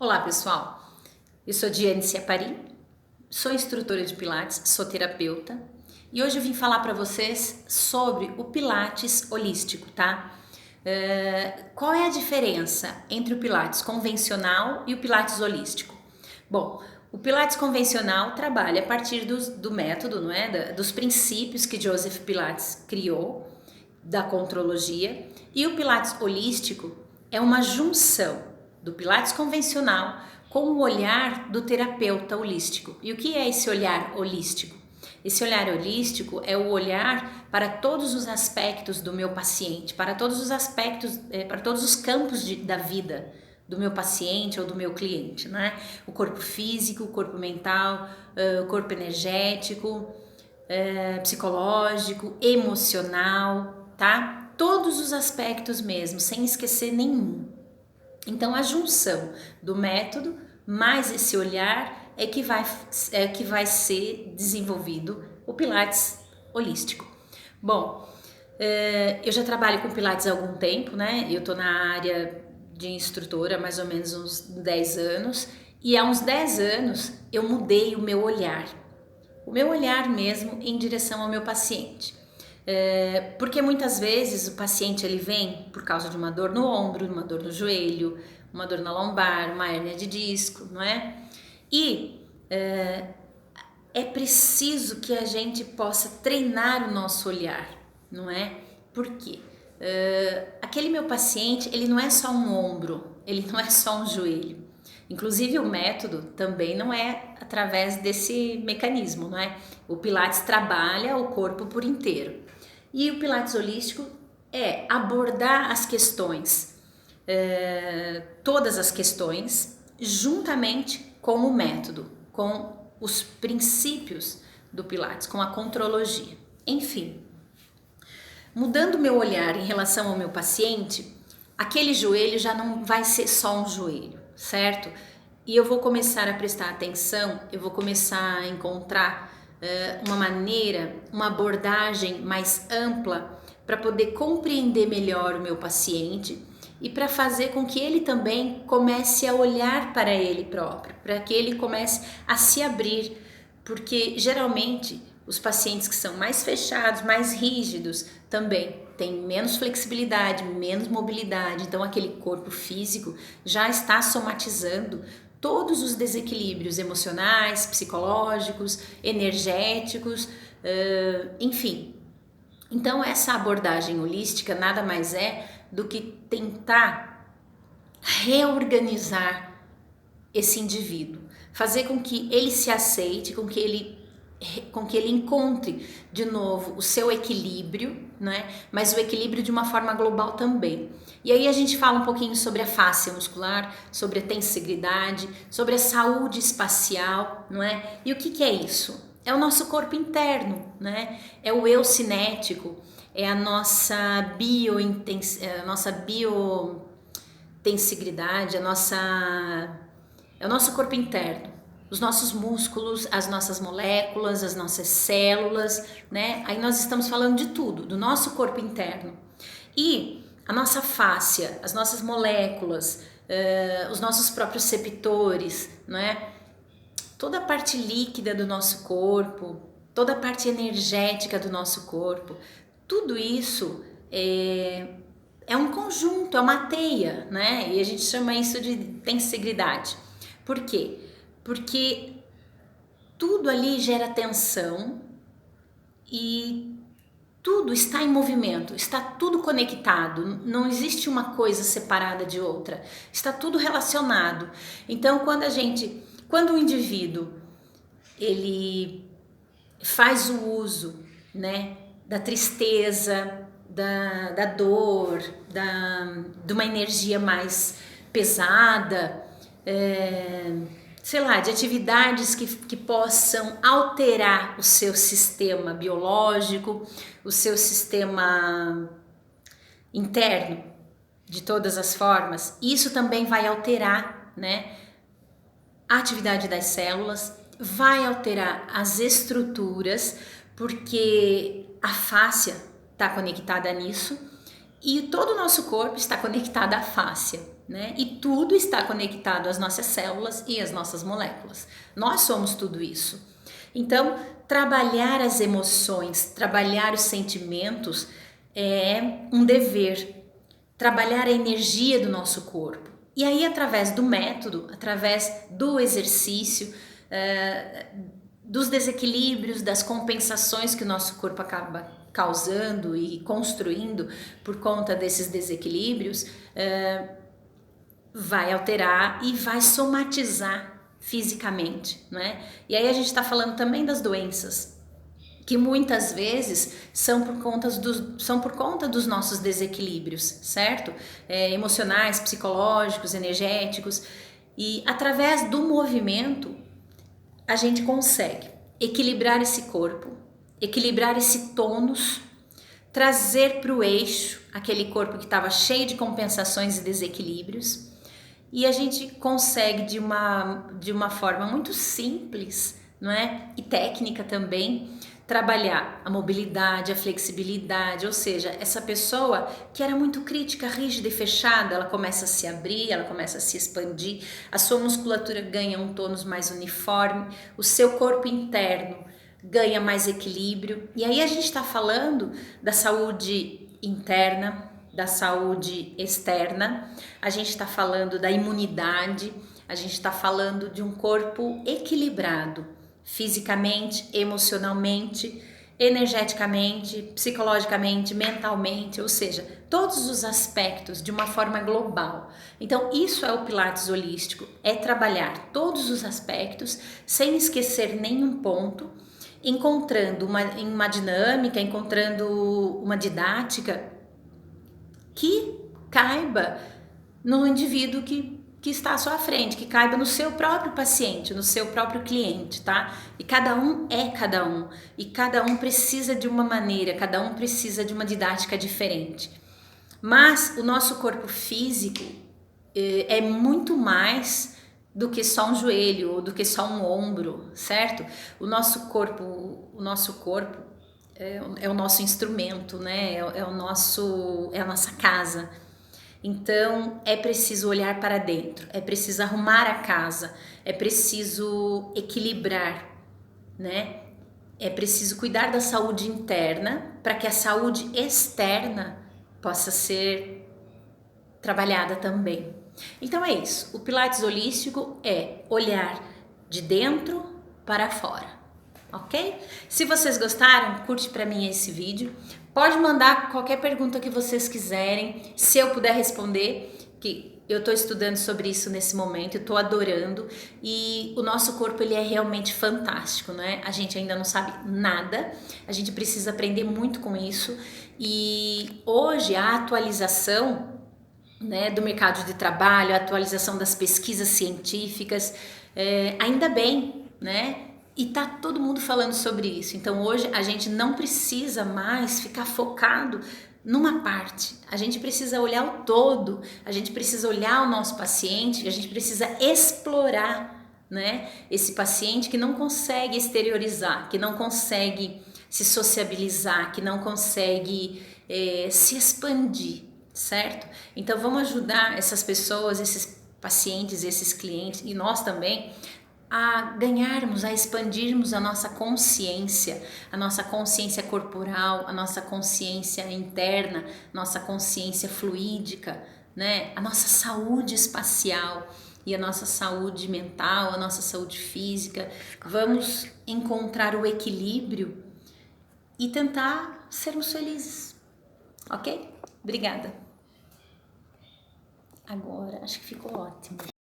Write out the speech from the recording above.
Olá pessoal, eu sou Diane Ciapari, sou instrutora de Pilates, sou terapeuta e hoje eu vim falar para vocês sobre o Pilates holístico, tá? Qual é a diferença entre o Pilates convencional e o Pilates holístico? Bom, o Pilates convencional trabalha a partir do método, não é? Dos princípios que Joseph Pilates criou, da contrologia, e o Pilates holístico é uma junção do Pilates convencional com o olhar do terapeuta holístico. E o que é esse olhar holístico? Esse olhar holístico é o olhar para todos os aspectos do meu paciente, para todos os aspectos, para todos os campos da vida do meu paciente ou do meu cliente, né? O corpo físico, o corpo mental, o corpo energético, psicológico, emocional, tá? Todos os aspectos mesmo, sem esquecer nenhum. Então a junção do método mais esse olhar é que vai ser desenvolvido o Pilates holístico. Bom, eu já trabalho com Pilates há algum tempo, né? Eu tô na área de instrutora há mais ou menos uns 10 anos e há uns 10 anos eu mudei o meu olhar mesmo em direção ao meu paciente. Porque muitas vezes o paciente ele vem por causa de uma dor no ombro, uma dor no joelho, uma dor na lombar, uma hérnia de disco, não é? E é preciso que a gente possa treinar o nosso olhar, não é? Por quê? Aquele meu paciente, ele não é só um ombro, ele não é só um joelho. Inclusive o método também não é através desse mecanismo, não é? O Pilates trabalha o corpo por inteiro. E o Pilates holístico é abordar as questões, todas as questões, juntamente com o método, com os princípios do Pilates, com a contrologia. Enfim, mudando meu olhar em relação ao meu paciente, aquele joelho já não vai ser só um joelho, certo? E eu vou começar a prestar atenção, eu vou começar a encontrar uma maneira, uma abordagem mais ampla para poder compreender melhor o meu paciente e para fazer com que ele também comece a olhar para ele próprio, para que ele comece a se abrir, porque geralmente os pacientes que são mais fechados, mais rígidos, também têm menos flexibilidade, menos mobilidade, então aquele corpo físico já está somatizando todos os desequilíbrios emocionais, psicológicos, energéticos, enfim. Então essa abordagem holística nada mais é do que tentar reorganizar esse indivíduo, fazer com que ele se aceite, com que ele encontre de novo o seu equilíbrio, né? Mas o equilíbrio de uma forma global também. E aí a gente fala um pouquinho sobre a fáscia muscular, sobre a tensigridade, sobre a saúde espacial, não é? E o que é isso? É o nosso corpo interno, né? É o eu cinético, é a nossa biotensigridade, é o nosso corpo interno. Os nossos músculos, as nossas moléculas, as nossas células, né? Aí nós estamos falando de tudo, do nosso corpo interno. E a nossa fáscia, as nossas moléculas, os nossos próprios receptores, né? Toda a parte líquida do nosso corpo, toda a parte energética do nosso corpo, tudo isso é um conjunto, é uma teia, né? E a gente chama isso de tensigridade. Por quê? Porque tudo ali gera tensão e tudo está em movimento, está tudo conectado, não existe uma coisa separada de outra, está tudo relacionado. Então, quando o indivíduo ele faz o uso, né, da tristeza, da dor, de uma energia mais pesada, sei lá, de atividades que possam alterar o seu sistema biológico, o seu sistema interno, de todas as formas. Isso também vai alterar, né, a atividade das células, vai alterar as estruturas, porque a fáscia está conectada nisso, E todo o nosso corpo está conectado à fáscia, né? E tudo está conectado às nossas células e às nossas moléculas. Nós somos tudo isso. Então, trabalhar as emoções, trabalhar os sentimentos é um dever. Trabalhar a energia do nosso corpo. E aí, através do método, através do exercício, dos desequilíbrios, das compensações que o nosso corpo acaba causando e construindo por conta desses desequilíbrios, vai alterar e vai somatizar fisicamente, né? E aí a gente está falando também das doenças, que muitas vezes são por conta dos nossos desequilíbrios, certo? Emocionais, psicológicos, energéticos. E através do movimento, a gente consegue equilibrar esse corpo, equilibrar esse tônus, trazer para o eixo aquele corpo que estava cheio de compensações e desequilíbrios, e a gente consegue de uma forma muito simples, não é? E técnica também, trabalhar a mobilidade, a flexibilidade, ou seja, essa pessoa que era muito crítica, rígida e fechada, ela começa a se abrir, ela começa a se expandir, a sua musculatura ganha um tônus mais uniforme, o seu corpo interno ganha mais equilíbrio. E aí a gente está falando da saúde interna, da saúde externa, a gente está falando da imunidade, a gente está falando de um corpo equilibrado, fisicamente, emocionalmente, energeticamente, psicologicamente, mentalmente, ou seja, todos os aspectos de uma forma global. Então, isso é o Pilates holístico, é trabalhar todos os aspectos sem esquecer nenhum ponto, encontrando uma dinâmica, encontrando uma didática que caiba no indivíduo que está à sua frente, que caiba no seu próprio paciente, no seu próprio cliente, tá? E cada um é cada um, e cada um precisa de uma maneira, cada um precisa de uma didática diferente. Mas o nosso corpo físico é muito mais do que só um joelho ou do que só um ombro, certo? O nosso corpo é o nosso instrumento, né? É a nossa casa. Então é preciso olhar para dentro, é preciso arrumar a casa, é preciso equilibrar, né? É preciso cuidar da saúde interna para que a saúde externa possa ser trabalhada também. Então é isso, o Pilates holístico é olhar de dentro para fora, ok? Se vocês gostaram, curte para mim esse vídeo, pode mandar qualquer pergunta que vocês quiserem, se eu puder responder, que eu estou estudando sobre isso nesse momento, eu estou adorando, e o nosso corpo ele é realmente fantástico, né? A gente ainda não sabe nada, a gente precisa aprender muito com isso, e hoje a atualização, né, do mercado de trabalho, a atualização das pesquisas científicas, ainda bem, né? E tá todo mundo falando sobre isso. Então hoje a gente não precisa mais ficar focado numa parte. A gente precisa olhar o todo, a gente precisa olhar o nosso paciente, a gente precisa explorar, né, esse paciente que não consegue exteriorizar, que não consegue se sociabilizar, que não consegue se expandir, certo? Então vamos ajudar essas pessoas, esses pacientes, esses clientes e nós também a ganharmos, a expandirmos a nossa consciência corporal, a nossa consciência interna, nossa consciência fluídica, né? A nossa saúde espacial e a nossa saúde mental, a nossa saúde física. Vamos encontrar o equilíbrio e tentar sermos felizes, ok? Obrigada. Agora, acho que ficou ótimo.